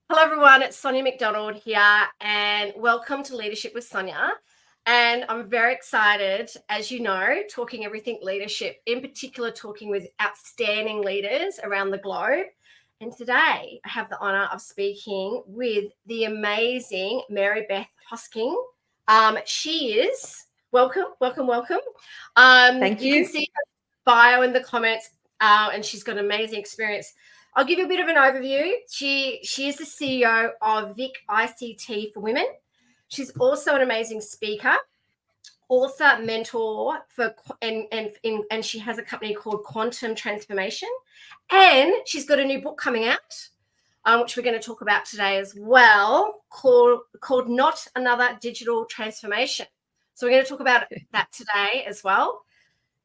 Hello, everyone. It's Sonia McDonald here, and welcome to Leadership with Sonia. And I'm very excited, as you know, talking everything leadership, in particular, talking with outstanding leaders around the globe. And today, I have the honor of speaking with the amazing Mary-Beth Hosking. She is welcome. Thank you. You can see her bio in the comments, and she's got amazing experience. I'll give you a bit of an overview. She is the CEO of Vic ICT for Women. She's also an amazing speaker, author, mentor and she has a company called Quantum Transformation, and she's got a new book coming out, which we're going to talk about today as well, called Not Another Digital Transformation. So we're going to talk about that today as well.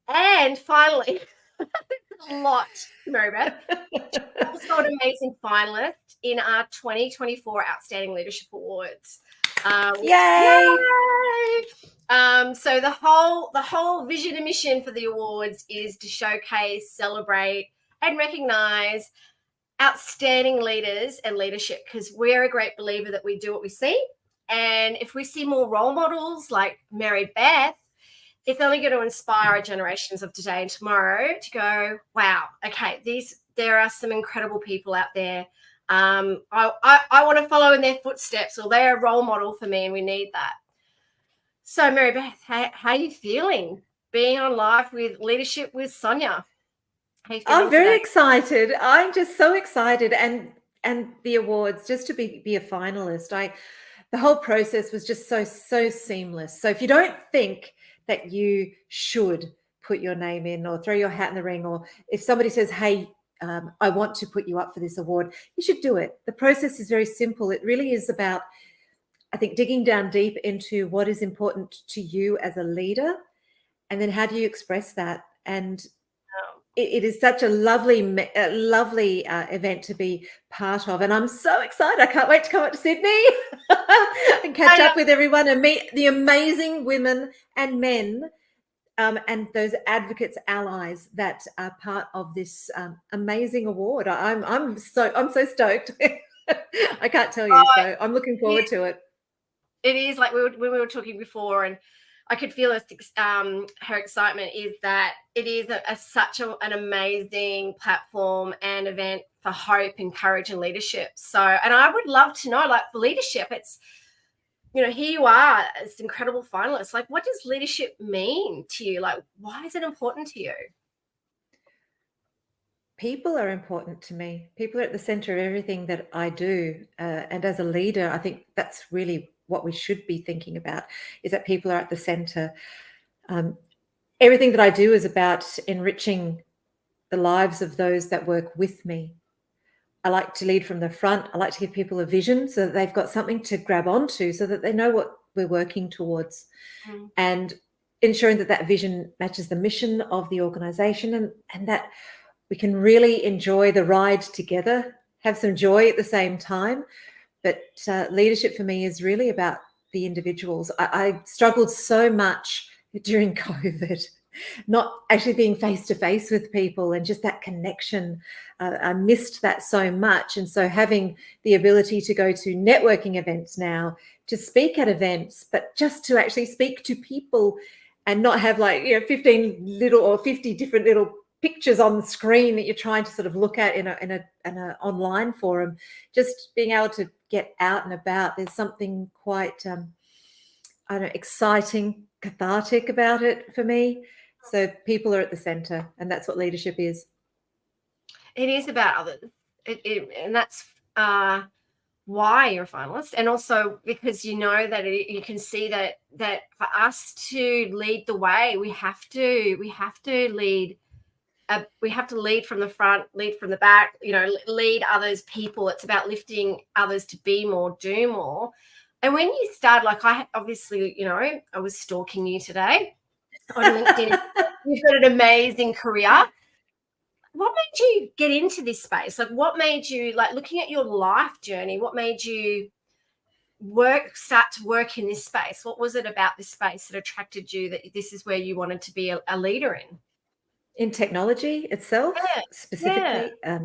And finally, a lot, Mary-Beth. Also an amazing finalist in our 2024 Outstanding Leadership Awards. Yay! So the whole vision and mission for the awards is to showcase, celebrate, and recognize outstanding leaders and leadership, because we're a great believer that we do what we see. And if we see more role models like Mary-Beth, it's only going to inspire our generations of today and tomorrow to go, wow, okay, there are some incredible people out there. I want to follow in their footsteps, or they're a role model for me, and we need that. So, Mary-Beth, how are you feeling being on live with Leadership with Sonia? I'm very excited. I'm just so excited, and the awards, just to be a finalist. The whole process was just so seamless. So if you don't think that you should put your name in or throw your hat in the ring, or if somebody says, hey, I want to put you up for this award, you should do it. The process is very simple. It really is about, I think, digging down deep into what is important to you as a leader, and then how do you express that. And it is such a lovely event to be part of, and I'm so excited. I can't wait to come up to Sydney and catch up with everyone and meet the amazing women and men and those advocates, allies that are part of this amazing award. I'm so stoked. I can't tell you. So I'm looking forward to it. It is like when we were talking before, and I could feel her excitement, is that it is such an amazing platform and event for hope and courage and leadership. So, and I would love to know, like, for leadership, it's, here you are as incredible finalists. Like, what does leadership mean to you? Like, why is it important to you? People are important to me. People are at the center of everything that I do. And as a leader, I think that's really what we should be thinking about, is that people are at the center. Everything that I do is about enriching the lives of those that work with me. I like to lead from the front. I like to give people a vision so that they've got something to grab onto, so that they know what we're working towards, and ensuring that vision matches the mission of the organization, and that we can really enjoy the ride together, have some joy at the same time. But leadership for me is really about the individuals. I struggled so much during COVID, not actually being face-to-face with people and just that connection. I missed that so much. And so having the ability to go to networking events now, to speak at events, but just to actually speak to people and not have 15 little or 50 different little pictures on the screen that you're trying to sort of look at in a online forum. Just being able to get out and about, there's something quite exciting, cathartic about it for me. So people are at the center, and that's what leadership is. It is about others, and that's why you're a finalist, and also because you know that you can see that for us to lead the way, we have to lead. We have to lead from the front, lead from the back, lead others, people. It's about lifting others to be more, do more. And when you start, like, I obviously, I was stalking you today on LinkedIn. You've got an amazing career. What made you get into this space? Like, what made you, like, looking at your life journey, what made you start to work in this space? What was it about this space that attracted you, that this is where you wanted to be a leader in? In technology itself, specifically? Yeah.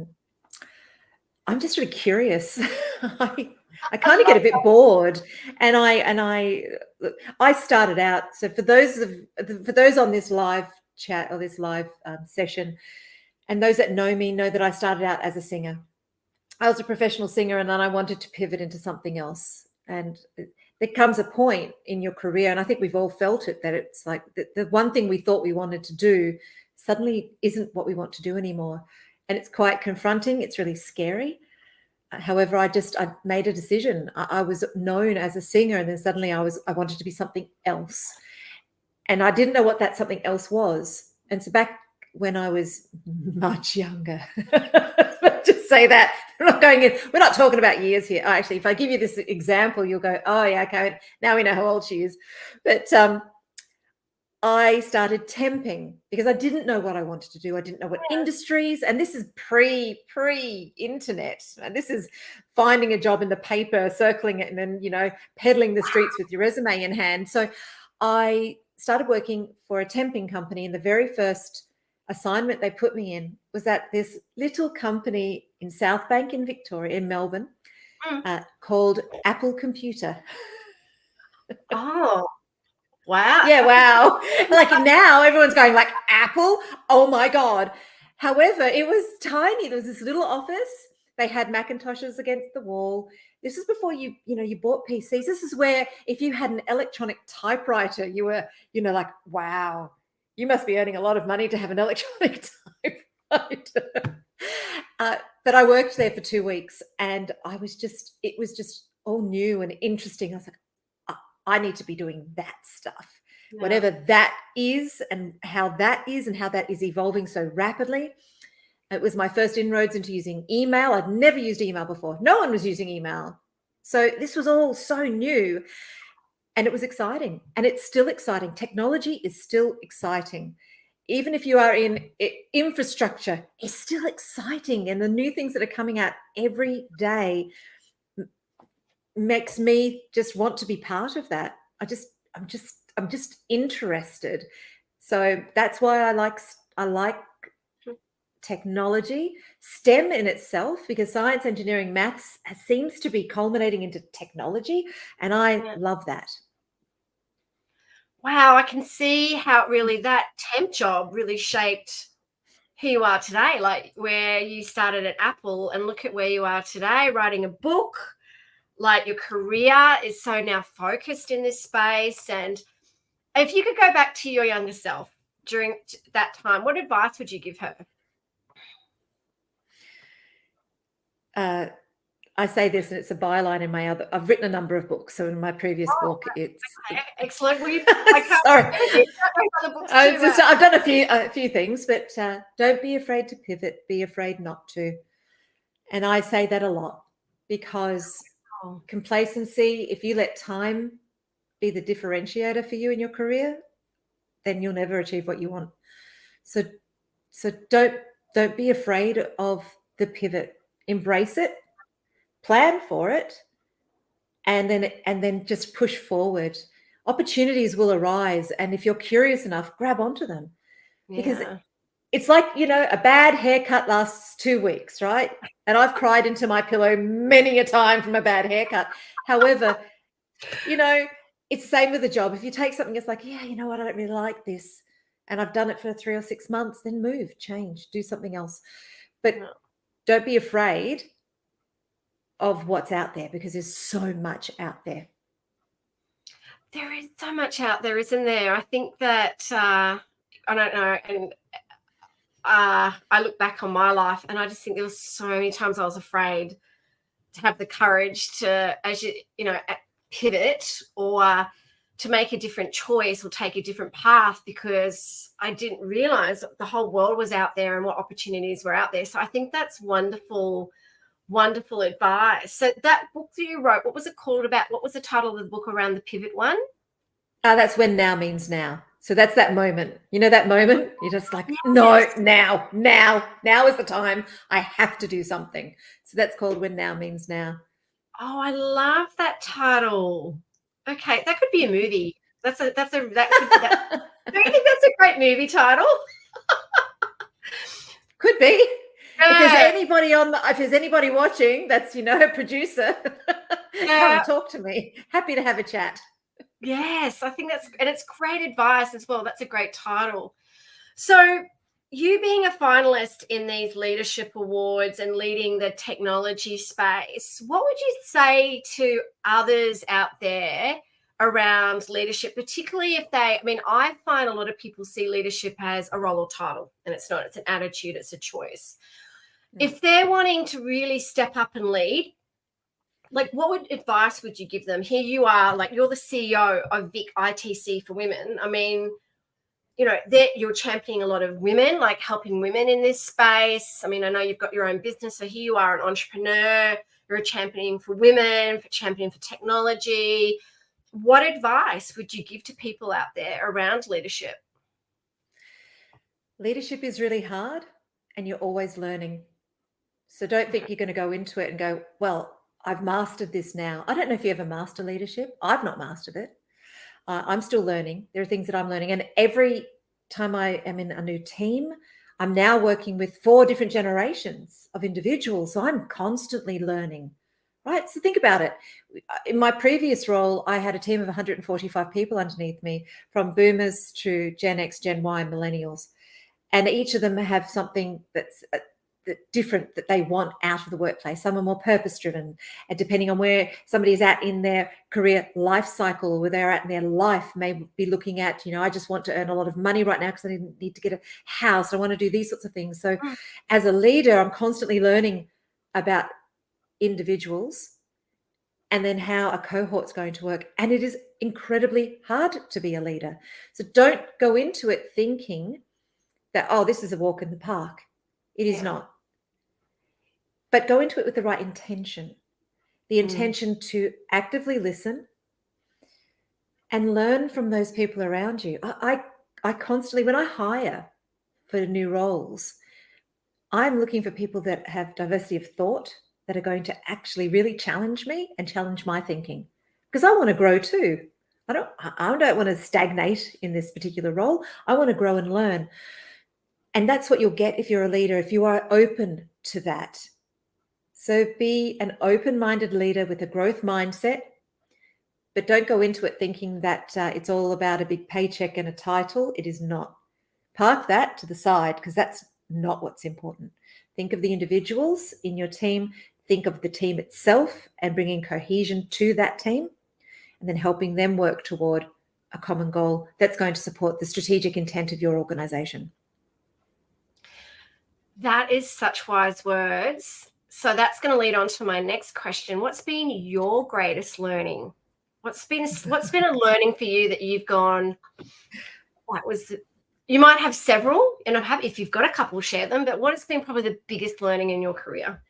I'm just really curious. I kind of get a bit bored, and I started out. So for those on this live chat or this live session, and those that know me know that I started out as a singer. I was a professional singer, and then I wanted to pivot into something else. And there comes a point in your career, and I think we've all felt it, that it's like the one thing we thought we wanted to do suddenly isn't what we want to do anymore. And it's quite confronting. It's really scary. However, I made a decision. I was known as a singer, and then suddenly I wanted to be something else. And I didn't know what that something else was. And so back when I was much younger, just say that, we're not talking about years here. Actually, if I give you this example, you'll go, oh yeah, okay, now we know how old she is. But I started temping because I didn't know what I wanted to do. I didn't know what industries, and this is pre-internet. And this is finding a job in the paper, circling it, and then, peddling the streets with your resume in hand. So I started working for a temping company, and the very first assignment they put me in was at this little company in South Bank in Victoria, in Melbourne, called Apple Computer. Oh, wow. Yeah, wow. Like now everyone's going like, Apple? Oh my God. However, it was tiny. There was this little office. They had Macintoshes against the wall. This is before you bought PCs. This is where if you had an electronic typewriter, you were, like, wow, you must be earning a lot of money to have an electronic typewriter. But I worked there for 2 weeks, and it was just all new and interesting. I was like, I need to be doing that stuff, whatever that is, and how that is evolving so rapidly. It was my first inroads into using email. I'd never used email before. No one was using email. So this was all so new, and it was exciting, and it's still exciting. Technology is still exciting. Even if you are in infrastructure, it's still exciting. And the new things that are coming out every day makes me just want to be part of that. I'm just interested. So that's why I like technology, STEM in itself, because science, engineering, maths seems to be culminating into technology, and I love that. Wow, I can see how really that temp job really shaped who you are today, like where you started at Apple, and look at where you are today, writing a book. Like your career is so now focused in this space. And if you could go back to your younger self during that time, what advice would you give her? I say this, and it's a byline in my other. I've written a number of books. So in my previous book, it's excellent. I can't sorry. I've done a few things, but don't be afraid to pivot. Be afraid not to. And I say that a lot because complacency, if you let time be the differentiator for you in your career, then you'll never achieve what you want. So don't be afraid of the pivot. Embrace it, plan for it, and then just push forward. Opportunities will arise, and if you're curious enough, grab onto them. Because it's like, a bad haircut lasts 2 weeks, right? And I've cried into my pillow many a time from a bad haircut. However, it's the same with a job. If you take something that's like, yeah, you know what, I don't really like this, and I've done it for 3 or 6 months, then move, change, do something else. But don't be afraid of what's out there, because there's so much out there. There is so much out there, isn't there? I think that, I don't know, and I look back on my life, and I just think there was so many times I was afraid to have the courage to, pivot or to make a different choice or take a different path, because I didn't realize the whole world was out there and what opportunities were out there. So I think that's wonderful, wonderful advice. So that book that you wrote, what was it called about? What was the title of the book around the pivot one? That's When Now Means Now. So that's that moment. That moment? You're just like, no, now is the time. I have to do something. So that's called When Now Means Now. Oh, I love that title. Okay, that could be a movie. Do you think that's a great movie title? Could be. If there's Yeah. if there's anybody watching, that's, a producer, come and talk to me. Happy to have a chat. Yes, I think and it's great advice as well. That's a great title. So, you being a finalist in these leadership awards and leading the technology space, what would you say to others out there around leadership, particularly if I find a lot of people see leadership as a role or title, and it's not, it's an attitude, it's a choice. If they're wanting to really step up and lead, like, what advice would you give them? Here you are, like, you're the CEO of Vic ITC for Women. I mean, you're championing a lot of women, like helping women in this space. I mean, I know you've got your own business, so here you are, an entrepreneur. You're championing for women, championing for technology. What advice would you give to people out there around leadership? Leadership is really hard, and you're always learning. So don't think you're going to go into it and go, well, I've mastered this now. I don't know if you ever master leadership. I've not mastered it. I'm still learning. There are things that I'm learning. And every time I am in a new team, I'm now working with 4 different generations of individuals. So I'm constantly learning, right? So think about it. In my previous role, I had a team of 145 people underneath me, from boomers to Gen X, Gen Y, and millennials. And each of them have something that's different that they want out of the workplace. Some are more purpose-driven, and depending on where somebody is at in their career life cycle, or where they're at in their life, may be looking at, I just want to earn a lot of money right now because I need to get a house. I want to do these sorts of things. So as a leader, I'm constantly learning about individuals and then how a cohort's going to work. And it is incredibly hard to be a leader. So don't go into it thinking that, oh, this is a walk in the park. It is not. But go into it with the right intention, the intention to actively listen and learn from those people around you. I constantly, when I hire for new roles, I'm looking for people that have diversity of thought, that are going to actually really challenge me and challenge my thinking, because I want to grow too. I don't want to stagnate in this particular role. I want to grow and learn. And that's what you'll get if you're a leader, if you are open to that. So be an open-minded leader with a growth mindset, but don't go into it thinking that it's all about a big paycheck and a title. It is not. Park that to the side, because that's not what's important. Think of the individuals in your team. Think of the team itself and bringing cohesion to that team, and then helping them work toward a common goal that's going to support the strategic intent of your organization. That is such wise words. So that's going to lead on to my next question. What's been your greatest learning? What's been a learning for you that you've gone, you might have several, and I'm happy if you've got a couple, share them, but what has been probably the biggest learning in your career?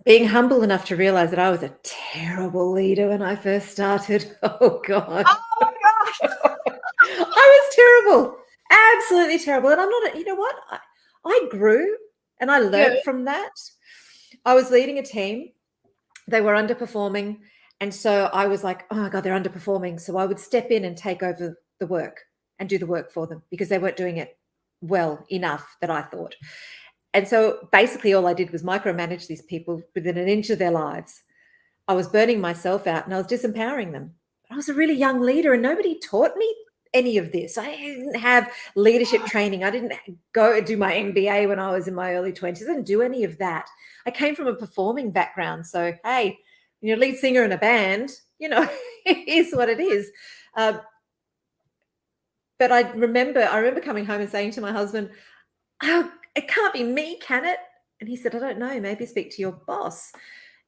Being humble enough to realize that I was a terrible leader when I first started. Oh, God. Oh, my gosh. I was terrible. Absolutely terrible. And I'm not, you know what? I grew and I learned from that. I was leading a team. They were underperforming. And so I was like, oh my God, they're underperforming. So I would step in and take over the work and do the work for them, because they weren't doing it well enough, that I thought. And so basically all I did was micromanage these people within an inch of their lives. I was burning myself out and I was disempowering them. I was a really young leader and nobody taught me any of this. I didn't have leadership training. I didn't go do my MBA when I was in my early 20s. I didn't do any of that. I came from a performing background. So, hey, you're a lead singer in a band, it is what it is. But I remember coming home and saying to my husband, oh, it can't be me, can it? And he said, I don't know, maybe speak to your boss.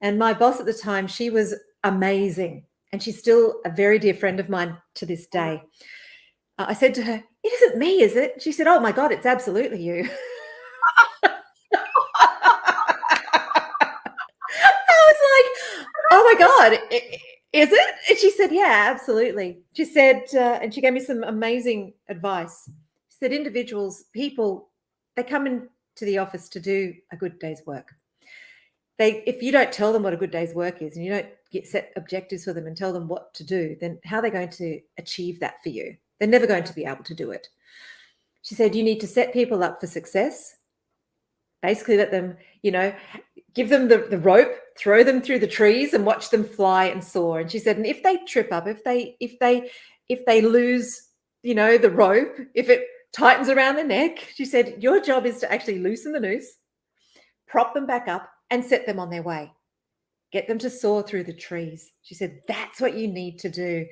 And my boss at the time, she was amazing. And she's still a very dear friend of mine to this day. I said to her, it isn't me, is it? She said, oh my God, it's absolutely you. I was like, oh my God, is it? And she said, yeah, absolutely. She said, and she gave me some amazing advice. She said, individuals, people, they come into the office to do a good day's work. If you don't tell them what a good day's work is, and you don't set objectives for them and tell them what to do, then how are they going to achieve that for you? They're never going to be able to do it. She said, you need to set people up for success. Basically, let them, give them the rope, throw them through the trees and watch them fly and soar. And she said, and if they trip up, if they lose, the rope, if it tightens around the neck, she said, your job is to actually loosen the noose, prop them back up and set them on their way. Get them to soar through the trees. She said, that's what you need to do.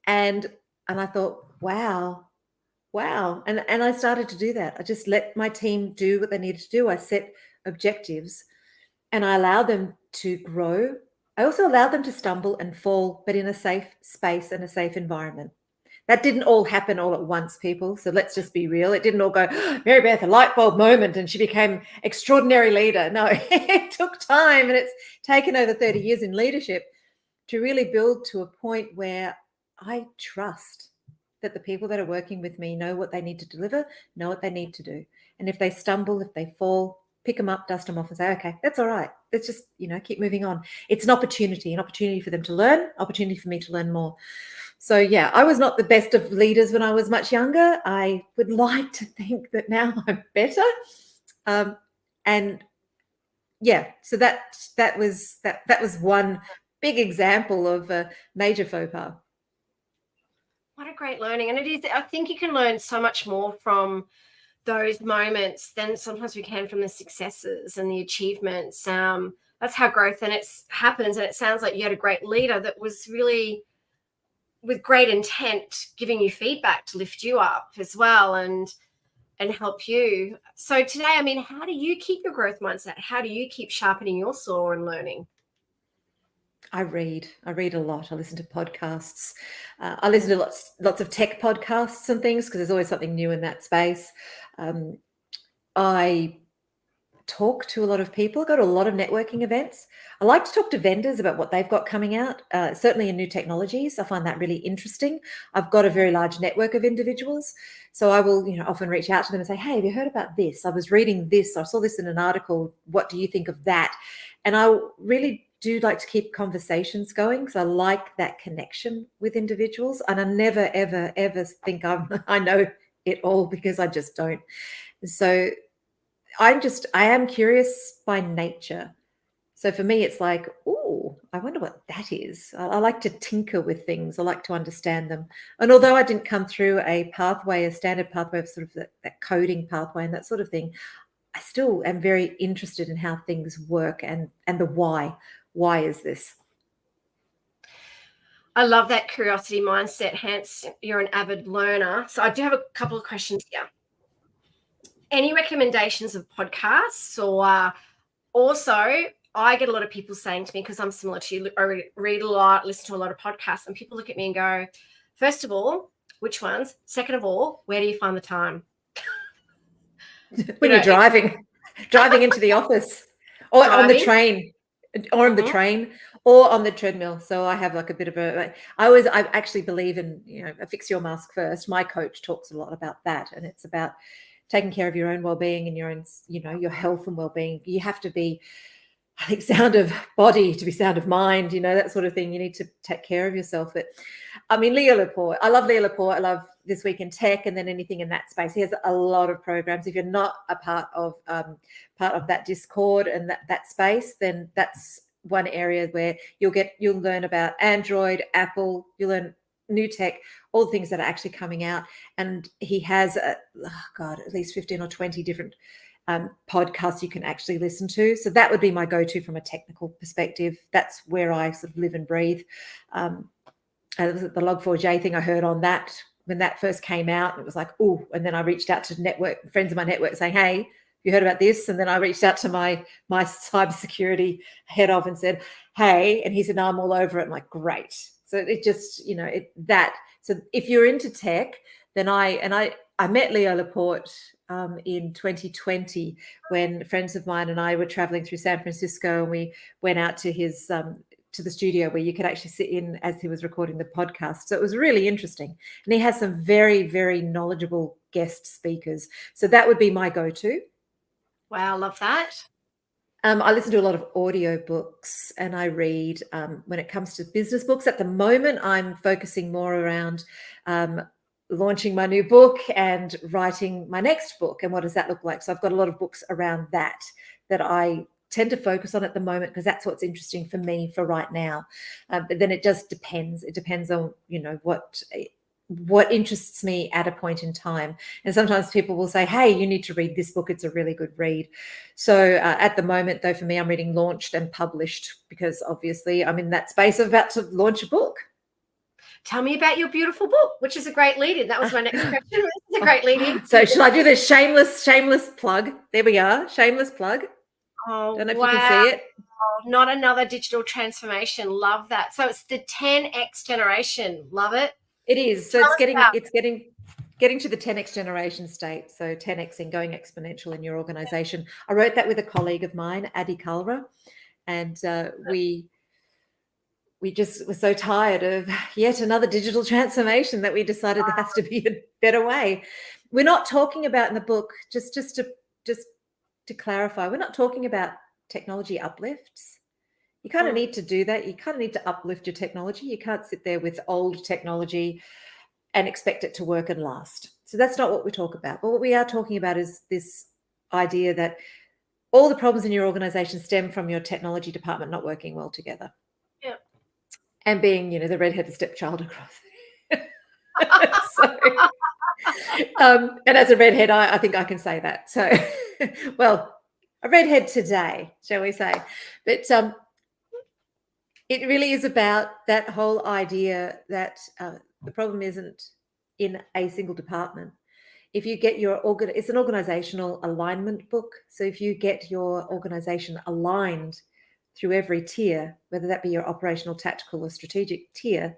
And I thought, wow. And I started to do that. I just let my team do what they needed to do. I set objectives and I allowed them to grow. I also allowed them to stumble and fall, but in a safe space and a safe environment. That didn't all happen all at once, people. So let's just be real. It didn't all go, Mary-Beth, a light bulb moment, and she became extraordinary leader. No, it took time, and it's taken over 30 years in leadership to really build to a point where I trust that the people that are working with me know what they need to deliver, know what they need to do. And if they stumble, if they fall, pick them up, dust them off and say, okay, that's all right. Let's just, keep moving on. It's an opportunity for them to learn, opportunity for me to learn more. So yeah, I was not the best of leaders when I was much younger. I would like to think that now I'm better. And yeah, so that was one big example of a major faux pas. What a great learning. And it is, I think you can learn so much more from those moments than sometimes we can from the successes and the achievements. That's how growth and it happens. And it sounds like you had a great leader that was really with great intent giving you feedback to lift you up as well and help you. So today, how do you keep your growth mindset? How do you keep sharpening your saw and learning? I read a lot. I listen to podcasts. I listen to lots of tech podcasts and things because there's always something new in that space. I talk to a lot of people, go to a lot of networking events. I like to talk to vendors about what they've got coming out, certainly in new technologies. I find that really interesting. I've got a very large network of individuals. So I will, often reach out to them and say, hey, have you heard about this? I was reading this. I saw this in an article. What do you think of that? And I really do like to keep conversations going because I like that connection with individuals. And I never, ever, ever think I know it all because I just don't. So I am curious by nature. So for me, it's like, oh, I wonder what that is. I like to tinker with things. I like to understand them. And although I didn't come through a standard pathway of sort of that coding pathway and that sort of thing, I still am very interested in how things work and the why. Why is this? I love that curiosity mindset. Hence, you're an avid learner. So I do have a couple of questions here. Any recommendations of podcasts? Or also, I get a lot of people saying to me, because I'm similar to you, I read a lot, listen to a lot of podcasts, and people look at me and go, first of all, which ones? Second of all, where do you find the time? When you're driving into the office or on the train or on the train or on the treadmill. So I have like a bit of I actually believe in, fix your mask first. My coach talks a lot about that. And it's about taking care of your own well-being and your own, your health and well-being. You have to be, I think, sound of body to be sound of mind, that sort of thing. You need to take care of yourself. But Leo Laporte, I love Leo Laporte. I love This Week in Tech and then anything in that space. He has a lot of programs. If you're not a part of that Discord and that space, then that's one area where you'll learn about Android, Apple, you'll learn new tech, all the things that are actually coming out. And he has at least 15 or 20 different podcasts you can actually listen to. So that would be my go-to from a technical perspective. That's where I sort of live and breathe. The Log4j thing I heard on that when that first came out, it was like, oh, and then I reached out to friends of my network saying, hey, you heard about this? And then I reached out to my cybersecurity head of and said, hey, and he said, no, I'm all over it. I'm like, great. So it just, so if you're into tech, then I met Leo Laporte in 2020 when friends of mine and I were traveling through San Francisco, and we went out to his to the studio where you could actually sit in as he was recording the podcast. So it was really interesting. And he has some very, very knowledgeable guest speakers. So that would be my go-to. Wow, love that. I listen to a lot of audio books and I read when it comes to business books. At the moment, I'm focusing more around launching my new book and writing my next book. And what does that look like? So I've got a lot of books around that I tend to focus on at the moment, because that's what's interesting for me for right now. But then it just depends. It depends on, what interests me at a point in time. And sometimes people will say, hey, you need to read this book. It's a really good read. So at the moment, though, for me, I'm reading Launched and Published, because obviously I'm in that space of about to launch a book. Tell me about your beautiful book, which is a great lead-in. That was my next question. This is a great lead-in. So should I do the shameless plug? There we are. Shameless plug. Oh, Don't know if wow. you can see it. Oh, not another digital transformation. Love that. So it's the 10x generation. Love it. It is. So it's getting to the 10x generation state. So 10xing, going exponential in your organization. I wrote that with a colleague of mine, Ady Kalra, and we just were so tired of yet another digital transformation that we decided there has to be a better way. We're not talking about in the book, just to clarify, we're not talking about technology uplifts. You kind of need to do that. You kind of need to uplift your technology. You can't sit there with old technology and expect it to work and last. So that's not what we talk about. But what we are talking about is this idea that all the problems in your organization stem from your technology department not working well together. Yeah. And being, the redheaded stepchild across. And as a redhead, I think I can say that. So, well, a redhead today, shall we say. But it really is about that whole idea that the problem isn't in a single department. If you get it's an organizational alignment book. So if you get your organization aligned through every tier, whether that be your operational, tactical, or strategic tier,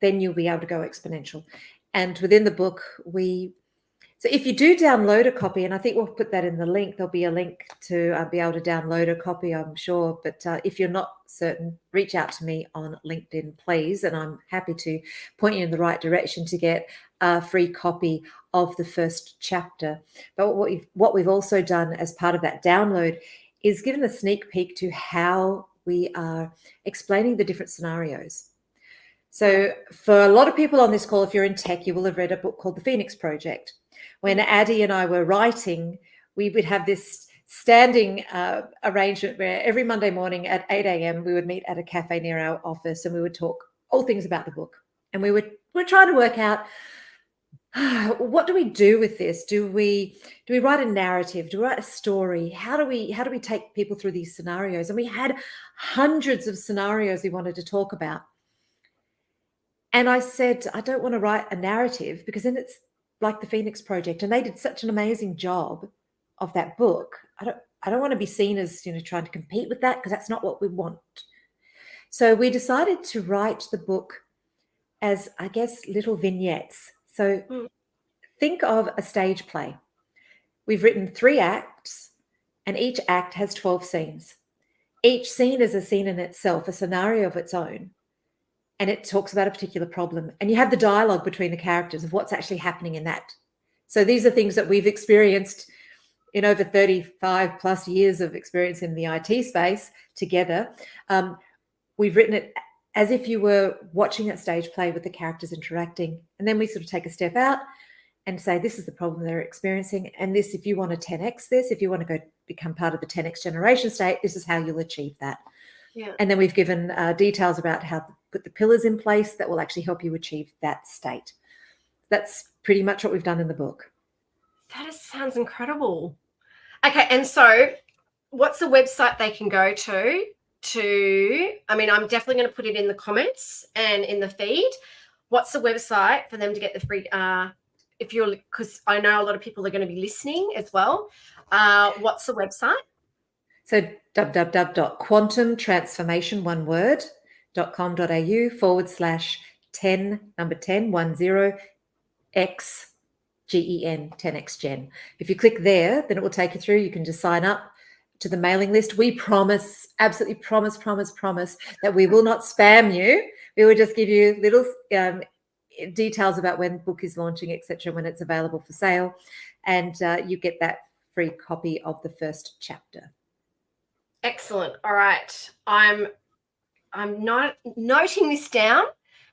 then you'll be able to go exponential. And within the book, so if you do download a copy, and I think we'll put that in the link, there'll be a link to be able to download a copy, I'm sure. But if you're not certain, reach out to me on LinkedIn, please. And I'm happy to point you in the right direction to get a free copy of the first chapter. But what we've also done as part of that download is given a sneak peek to how we are explaining the different scenarios. So for a lot of people on this call, if you're in tech, you will have read a book called The Phoenix Project. When Ady and I were writing, we would have this standing arrangement where every Monday morning at 8 a.m. we would meet at a cafe near our office, and we would talk all things about the book. And we're trying to work out, what do we do with this? Do we write a narrative? Do we write a story? How do we take people through these scenarios? And we had hundreds of scenarios we wanted to talk about. And I said, I don't want to write a narrative, because then it's like the Phoenix Project, and they did such an amazing job of that book. I don't want to be seen as, trying to compete with that, because that's not what we want. So we decided to write the book as, I guess, little vignettes. So think of a stage play. We've written 3 acts, and each act has 12 scenes. Each scene is a scene in itself, a scenario of its own. And it talks about a particular problem. And you have the dialogue between the characters of what's actually happening in that. So these are things that we've experienced in over 35 plus years of experience in the IT space together. We've written it as if you were watching a stage play with the characters interacting. And then we sort of take a step out and say, this is the problem they're experiencing. And this, if you want to 10x this, if you want to go become part of the 10x generation state, this is how you'll achieve that. Yeah. And then we've given details about how to put the pillars in place that will actually help you achieve that state. That's pretty much what we've done in the book. That sounds incredible. Okay, and so what's the website they can go to? I mean, I'm definitely going to put it in the comments and in the feed. What's the website for them to get the free, because I know a lot of people are going to be listening as well. What's the website? So www.quantumtransformation1word.com.au/10 10x gen. If you click there, then it will take you through. You can just sign up to the mailing list. We promise, absolutely promise that we will not spam you. We will just give you little details about when the book is launching, etc., when it's available for sale, and you get that free copy of the first chapter. Excellent. All right. I'm not noting this down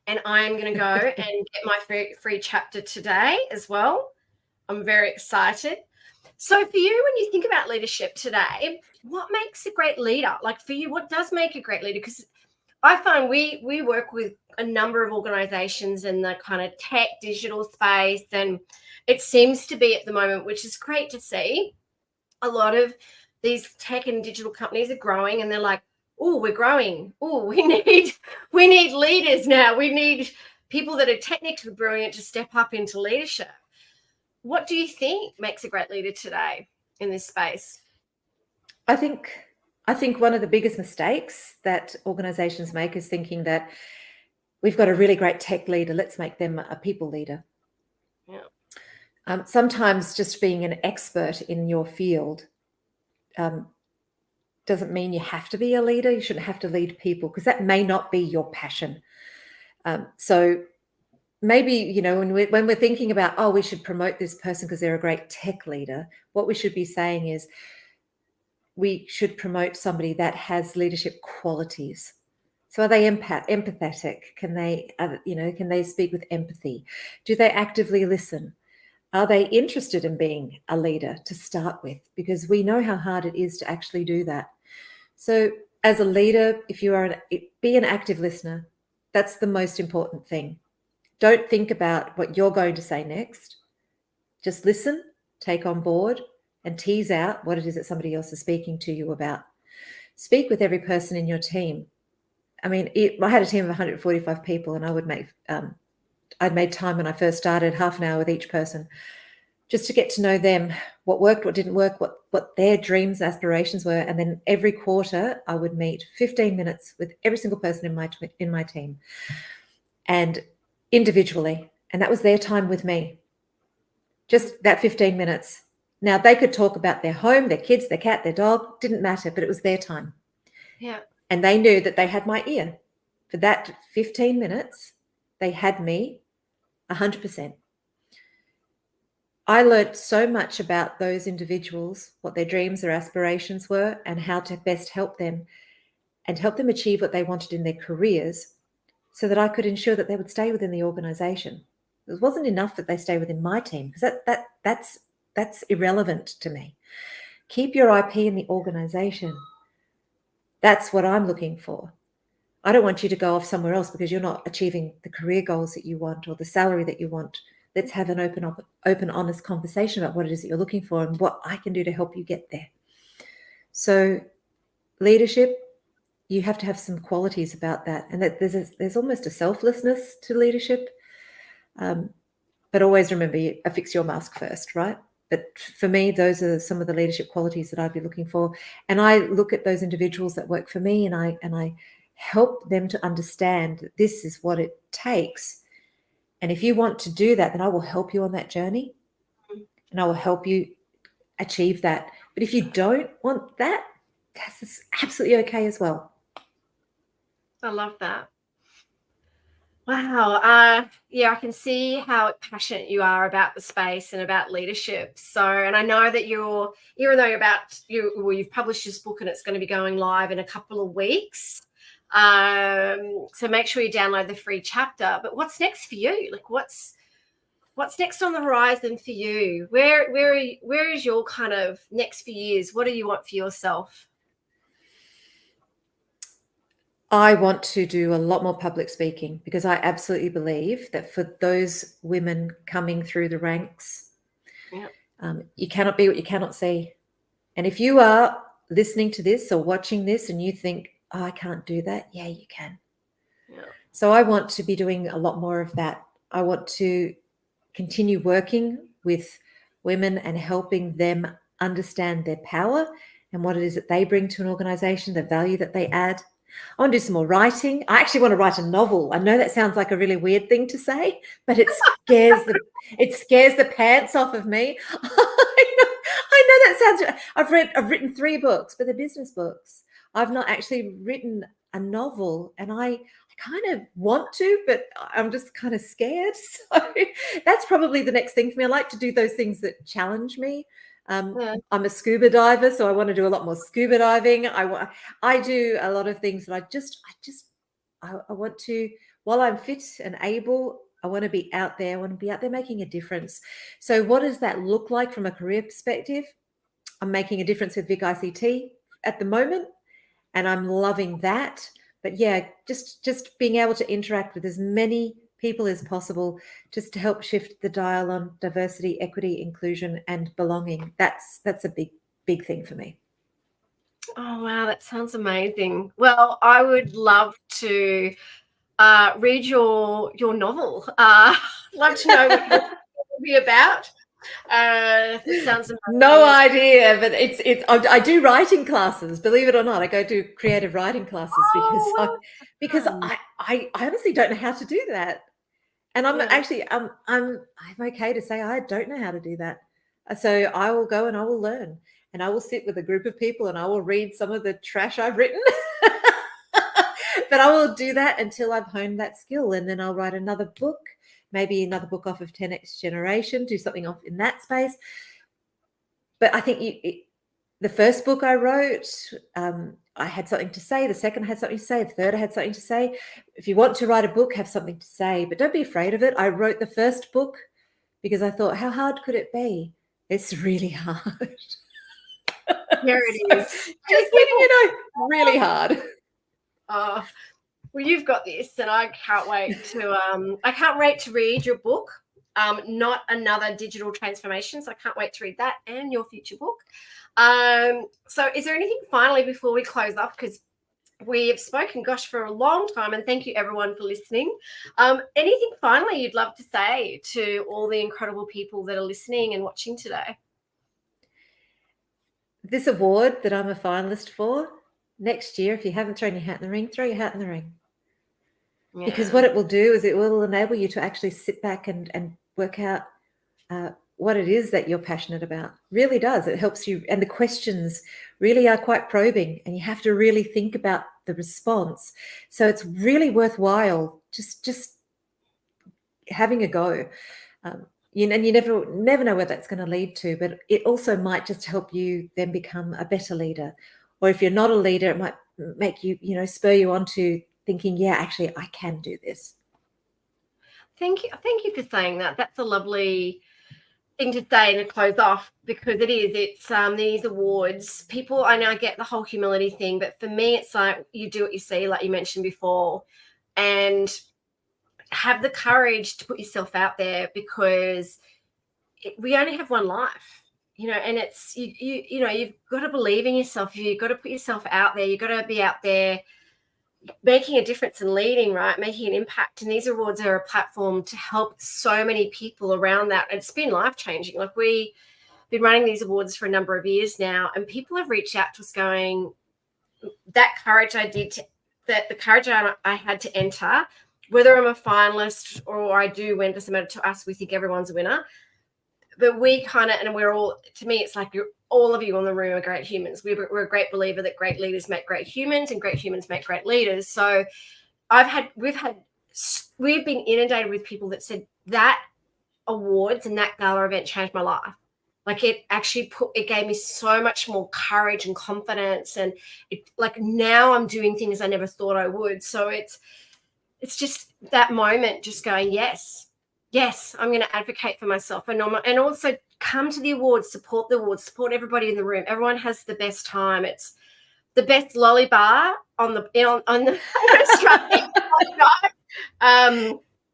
and I'm going to go and get my free chapter today as well. I'm very excited. So for you, when you think about leadership today, what makes a great leader? Like for you, what does make a great leader? Because I find we work with a number of organizations in the kind of tech digital space, and it seems to be at the moment, which is great to see, a lot of these tech and digital companies are growing, and they're like, oh, we're growing. Oh, we need leaders now. We need people that are technically brilliant to step up into leadership. What do you think makes a great leader today in this space? I think one of the biggest mistakes that organizations make is thinking that we've got a really great tech leader, let's make them a people leader. Yeah. Sometimes just being an expert in your field doesn't mean you have to be a leader. You shouldn't have to lead people, because that may not be your passion. So maybe, you know, when we're thinking about, oh, we should promote this person because they're a great tech leader, what we should be saying is we should promote somebody that has leadership qualities. So are they empathetic? Can they speak with empathy? Do they actively listen? Are they interested in being a leader to start with? Because we know how hard it is to actually do that. So as a leader, if you are be an active listener. That's the most important thing. Don't think about what you're going to say next. Just listen, take on board, and tease out what it is that somebody else is speaking to you about. Speak with every person in your team. I mean, I had a team of 145 people, and I would make I'd made time when I first started, half an hour with each person, just to get to know them, what worked, what didn't work, what their dreams, aspirations were. And then every quarter I would meet 15 minutes with every single person in my team, and individually. And that was their time with me. Just that 15 minutes. Now, they could talk about their home, their kids, their cat, their dog, didn't matter, but it was their time. Yeah. And they knew that they had my ear. For that 15 minutes, they had me 100%. I learned so much about those individuals, what their dreams, their aspirations were, and how to best help them and help them achieve what they wanted in their careers, so that I could ensure that they would stay within the organization. It wasn't enough that they stay within my team, because that's irrelevant to me. Keep your IP in the organization. That's what I'm looking for. I don't want you to go off somewhere else because you're not achieving the career goals that you want or the salary that you want. Let's have an open, honest conversation about what it is that you're looking for and what I can do to help you get there. So leadership, you have to have some qualities about that. And that there's almost a selflessness to leadership. But always remember, affix your mask first, right? But for me, those are some of the leadership qualities that I'd be looking for. And I look at those individuals that work for me, and I help them to understand that this is what it takes. And if you want to do that, then I will help you on that journey, and I will help you achieve that. But if you don't want that, that's absolutely okay as well. I love that. Wow. Yeah, I can see how passionate you are about the space and about leadership. So, and I know that even though you've published this book and it's going to be going live in a couple of weeks. So make sure you download the free chapter. But what's next for you? Like, what's next on the horizon for you? Where is your kind of next few years? What do you want for yourself? I want to do a lot more public speaking, because I absolutely believe that for those women coming through the ranks, you cannot be what you cannot see. And if you are listening to this or watching this and you think, oh, I can't do that, yeah, you can. Yeah. So I want to be doing a lot more of that. I want to continue working with women and helping them understand their power and what it is that they bring to an organization, the value that they add. I want to do some more writing. I actually want to write a novel. I know that sounds like a really weird thing to say, but it scares the pants off of me. I know that sounds. I've written 3 books, but they're business books. I've not actually written a novel, and I kind of want to, but I'm just kind of scared. So that's probably the next thing for me. I like to do those things that challenge me. I'm a scuba diver, so I want to do a lot more scuba diving. I do a lot of things that I want to while I'm fit and able, I want to be out there. I want to be out there making a difference. So what does that look like from a career perspective? I'm making a difference with Vic ICT at the moment, and I'm loving that. But yeah, just being able to interact with as many people as possible, just to help shift the dial on diversity, equity, inclusion, and belonging. That's a big thing for me. Oh, wow, that sounds amazing. Well, I would love to read your novel. Love to know what it will be about. It sounds amazing. No idea, but it's I do writing classes. Believe it or not, I go to creative writing classes because I honestly don't know how to do that. And I'm actually I'm okay to say I don't know how to do that. So I will go and I will learn, and I will sit with a group of people and I will read some of the trash I've written. But I will do that until I've honed that skill, and then I'll write another book, maybe another book off of 10X Generation, do something off in that space. But I think the first book I wrote, I had something to say. The second I had something to say. The third I had something to say. If you want to write a book, have something to say, but don't be afraid of it. I wrote the first book because I thought, how hard could it be? It's really hard. Here it is. Just letting really hard. Oh, well, you've got this, and I can't wait to read your book. Not Another Digital Transformation. So I can't wait to read that and your future book. So is there anything finally before we close up? Because we have spoken, for a long time, and thank you everyone for listening. Anything finally you'd love to say to all the incredible people that are listening and watching today? This award that I'm a finalist for, next year, if you haven't thrown your hat in the ring, throw your hat in the ring. Yeah. Because what it will do is it will enable you to actually sit back and work out what it is that you're passionate about. Really does. It helps you. And the questions really are quite probing, and you have to really think about the response. So it's really worthwhile just having a go. And you never know where that's going to lead to, but it also might just help you then become a better leader. Or if you're not a leader, it might make you, spur you on to thinking, yeah, actually, I can do this. Thank you for saying that. That's a lovely thing to say and to close off, because it's these awards, people, I know I get the whole humility thing, but for me it's like you do what you see, like you mentioned before, and have the courage to put yourself out there, because we only have one life, and it's you've got to believe in yourself, you've got to put yourself out there, you've got to be out there making a difference and leading, right? Making an impact. And these awards are a platform to help so many people around that. It's been life-changing. Like, we've been running these awards for a number of years now, and people have reached out to us going, that courage the courage I had to enter, whether I'm a finalist or I do win, doesn't matter to us. We think everyone's a winner. But we and we're all, to me, it's like all of you in the room are great humans. We're a great believer that great leaders make great humans, and great humans make great leaders. So we've been inundated with people that said that awards and that gala event changed my life. Like, it actually it gave me so much more courage and confidence, and now I'm doing things I never thought I would. So it's just that moment, just going, yes, I'm going to advocate for myself, and also come to the awards, support the awards, support everybody in the room. Everyone has the best time. It's the best lolly bar on the Australian night.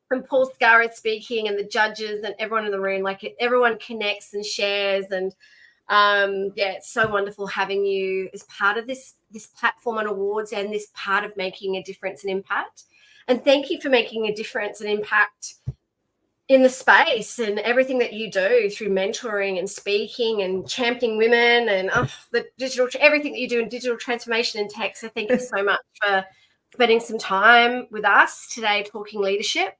And Paul Scar is speaking, and the judges and everyone in the room, everyone connects and shares. And it's so wonderful having you as part of this platform and awards, and this part of making a difference and impact. And thank you for making a difference and impact in the space and everything that you do through mentoring and speaking and championing women and the digital, everything that you do in digital transformation and tech. So thank you so much for spending some time with us today talking leadership.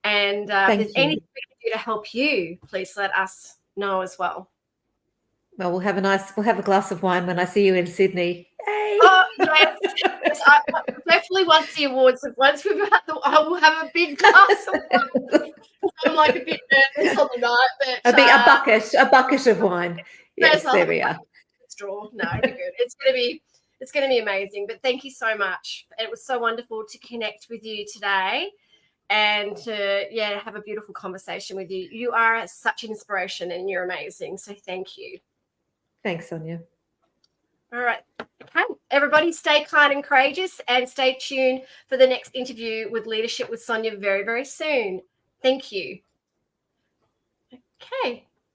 And if there's anything we can do to help you, please let us know as well. Well, we'll have a glass of wine when I see you in Sydney. Yay! Oh, yes. I definitely once the awards, once we've had I will have a big glass of wine. I'm a bit nervous on the night, but a bucket of wine. Yes, there we are. Straw. No, we're good. It's going to be It's going to be amazing. But thank you so much. It was so wonderful to connect with you today and to have a beautiful conversation with you. You are such an inspiration and you're amazing. So thank you. Thanks, Sonia. All right. Okay. Everybody stay kind and courageous and stay tuned for the next interview with Leadership with Sonia very, very soon. Thank you. Okay.